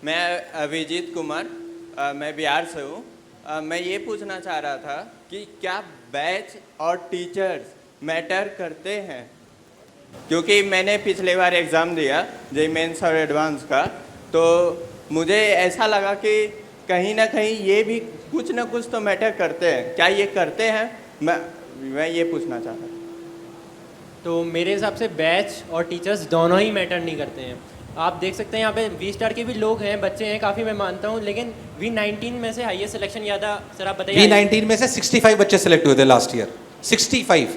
मैं अभिजीत कुमार, मैं बिहार से हूँ। मैं ये पूछना चाह रहा था कि क्या बैच और टीचर्स मैटर करते हैं? क्योंकि मैंने पिछले बार एग्ज़ाम दिया जेईई मेंस और एडवांस का, तो मुझे ऐसा लगा कि कहीं ना कहीं ये भी कुछ ना कुछ तो मैटर करते हैं। क्या ये करते हैं? मैं ये पूछना चाह रहा था। तो मेरे हिसाब से बैच और टीचर्स दोनों ही मैटर नहीं करते हैं। आप देख सकते हैं यहाँ पे वी स्टार के भी लोग हैं, बच्चे हैं काफ़ी, मैं मानता हूँ, लेकिन V19 में से हाईएस्ट सिलेक्शन याद था सर, आप बताइए। V19 में से 65 बच्चे सिलेक्ट हुए थे लास्ट ईयर। 65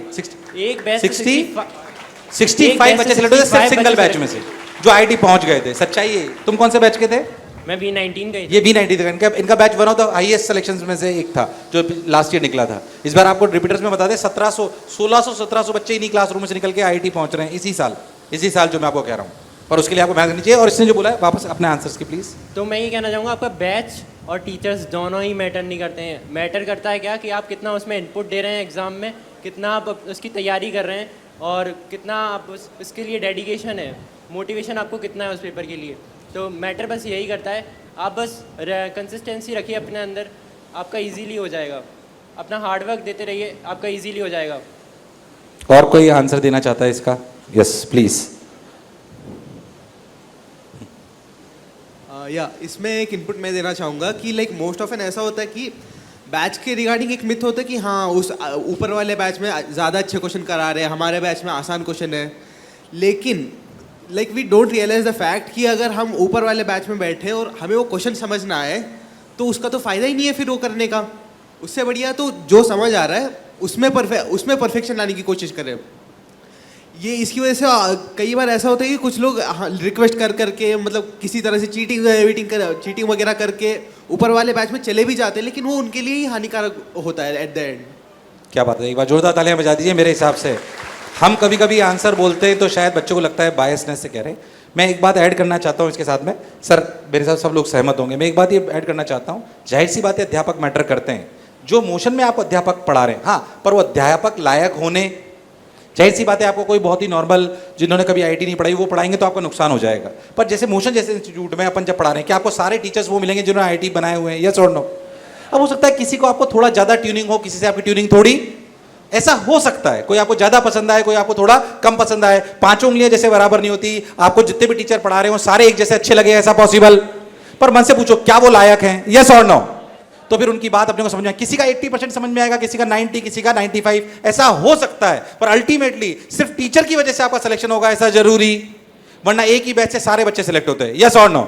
एक बैच 65 बच्चे सिलेक्ट हुए थे सिर्फ सिंगल बैच में से, जो आईटी पहुंच गए थे। सच्चाई है। तुम कौन से बैच के थे? मैं V19 का ही था। ये V19 था। इनका batch one of the highest selections में से एक था जो लास्ट ईयर निकला था। इस बार आपको रिपीटर्स में बता दें 1700 बच्चे इन्हीं क्लासरूम में से निकल के आईटी पहुंच रहे हैं इसी साल जो मैं आपको कह रहा हूँ। पर उसके लिए आपको मेहनत करनी चाहिए। और इसने जो बोला है वापस अपने आंसर्स की प्लीज। तो मैं ये कहना चाहूँगा, आपका बैच और टीचर्स दोनों ही मैटर नहीं करते हैं। मैटर करता है क्या कि आप कितना उसमें इनपुट दे रहे हैं एग्ज़ाम में, कितना आप उसकी तैयारी कर रहे हैं और कितना आप इसके लिए डेडिकेशन है, मोटिवेशन आपको कितना है उस पेपर के लिए। तो मैटर बस यही करता है। आप बस कंसिस्टेंसी रखिए अपने अंदर, आपका इजीली हो जाएगा। अपना हार्डवर्क देते रहिए, आपका इजीली हो जाएगा। और कोई आंसर देना चाहता है इसका? Yes please. या इसमें एक इनपुट मैं देना चाहूँगा कि लाइक मोस्ट ऑफ एन ऐसा होता है कि बैच के रिगार्डिंग एक मिथ होता है कि हाँ उस ऊपर वाले बैच में ज़्यादा अच्छे क्वेश्चन करा रहे हैं, हमारे बैच में आसान क्वेश्चन है। लेकिन like we don't realise the fact कि अगर हम ऊपर वाले बैच में बैठे और हमें वो क्वेश्चन समझ ना आए तो उसका तो फ़ायदा ही नहीं है फिर वो करने का। उससे बढ़िया तो जो समझ आ रहा है उसमें परफेक्शन लाने की कोशिश करें। ये इसकी वजह से कई बार ऐसा होता है कि कुछ लोग रिक्वेस्ट कर करके मतलब किसी तरह से चीटिंग वगैरह करके ऊपर वाले बैच में चले भी जाते हैं, लेकिन वो उनके लिए ही हानिकारक होता है एट द एंड। क्या बात है, एक बार जोरदार तालियां बजा दीजिए। मेरे हिसाब से हम कभी कभी आंसर बोलते हैं तो शायद बच्चों को लगता है बायसनेस से कह रहे हैं। मैं एक बात ऐड करना चाहता हूँ इसके साथ में, सर मेरे साथ सब लोग सहमत होंगे। मैं एक बात ये ऐड करना चाहता हूँ, जाहिर सी बात है अध्यापक मैटर करते हैं। जो मोशन में आप अध्यापक पढ़ा रहे हैं, हाँ, पर वो अध्यापक लायक होने, जाहिर सी बात है आपको कोई बहुत ही नॉर्मल जिन्होंने कभी आईटी नहीं पढ़ाई वो पढ़ाएंगे तो आपका नुकसान हो जाएगा। पर जैसे मोशन जैसे इंस्टीट्यूट में अपन जब पढ़ा रहे हैं, क्या आपको सारे टीचर्स वो मिलेंगे जिन्होंने आईटी बनाए हुए हैं? यस और नो? अब हो सकता है किसी को आपको थोड़ा ज़्यादा ट्यूनिंग हो, किसी से आपकी ट्यूनिंग थोड़ी, ऐसा हो सकता है। कोई आपको ज़्यादा पसंद आए, कोई आपको थोड़ा कम पसंद आए। पांचों उंगलियां जैसे बराबर नहीं होती। आपको जितने भी टीचर पढ़ा रहे हो सारे एक जैसे अच्छे लगे, ऐसा पॉसिबल? पर मन से पूछो क्या वो लायक हैं? यस और नो? तो फिर उनकी बात अपने को समझ में आए। किसी का 80% समझ में आएगा, किसी का 90, किसी का 95, ऐसा हो सकता है। पर अल्टीमेटली सिर्फ टीचर की वजह से आपका सिलेक्शन होगा ऐसा जरूरी? वरना एक ही बैच से सारे बच्चे सिलेक्ट होते हैं। यस और नो?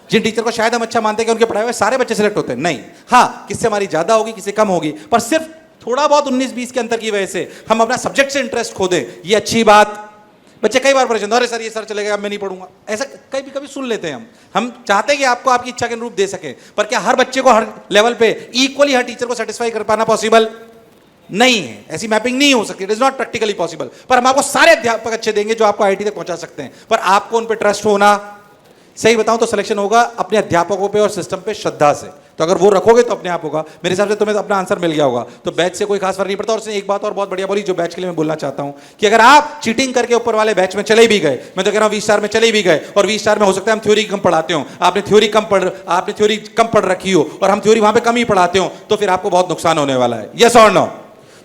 जिन टीचर को शायद हम अच्छा मानते हैं कि उनके पढ़ाए हुए सारे बच्चे सिलेक्ट होते हैं, नहीं। हाँ, किससे हमारी ज्यादा होगी, किससे कम होगी, पर सिर्फ थोड़ा बहुत 19-20 के अंतर की वजह से हम अपना सब्जेक्ट से इंटरेस्ट खो दें, ये अच्छी बात? बच्चे कई बार परेशान, अरे सर ये सर चले गए, अब मैं नहीं पढ़ूंगा, ऐसा कभी कभी सुन लेते हैं हम चाहते हैं कि आपको आपकी इच्छा के अनुरूप दे सके, पर क्या हर बच्चे को हर लेवल पे इक्वली हर टीचर को सेटिस्फाई कर पाना पॉसिबल नहीं है? ऐसी मैपिंग नहीं हो सकती, it is not practically possible. पर हम आपको सारे अध्यापक अच्छे देंगे जो आपको आईटी तक पहुंचा सकते हैं, पर आपको उन पर ट्रस्ट होना, सही बताऊं तो सिलेक्शन होगा अपने अध्यापकों पे और सिस्टम पे श्रद्धा से। तो अगर वो रखोगे तो अपने आप होगा। मेरे हिसाब से तुम्हें अपना आंसर मिल गया होगा। तो बैच से कोई खास फर्क नहीं पड़ता। और उसने एक बात और बहुत बढ़िया बोली जो बैच के लिए मैं बोलना चाहता हूं कि अगर आप चीटिंग करके ऊपर वाले बैच में चले भी गए, मैं तो कह रहा हूं वी स्टार में चले भी गए, और वी स्टार में हो सकता है हम थ्योरी कम पढ़ाते हो, आपने थ्योरी कम पढ़ रखी हो और हम थ्योरी वहां पे कम ही पढ़ाते हो, तो फिर आपको बहुत नुकसान होने वाला है। यस और नो?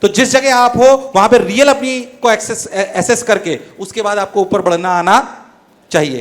तो जिस जगह आप हो वहां पे रियल अपनी को एसेस करके उसके बाद आपको ऊपर बढ़ना आना चाहिए।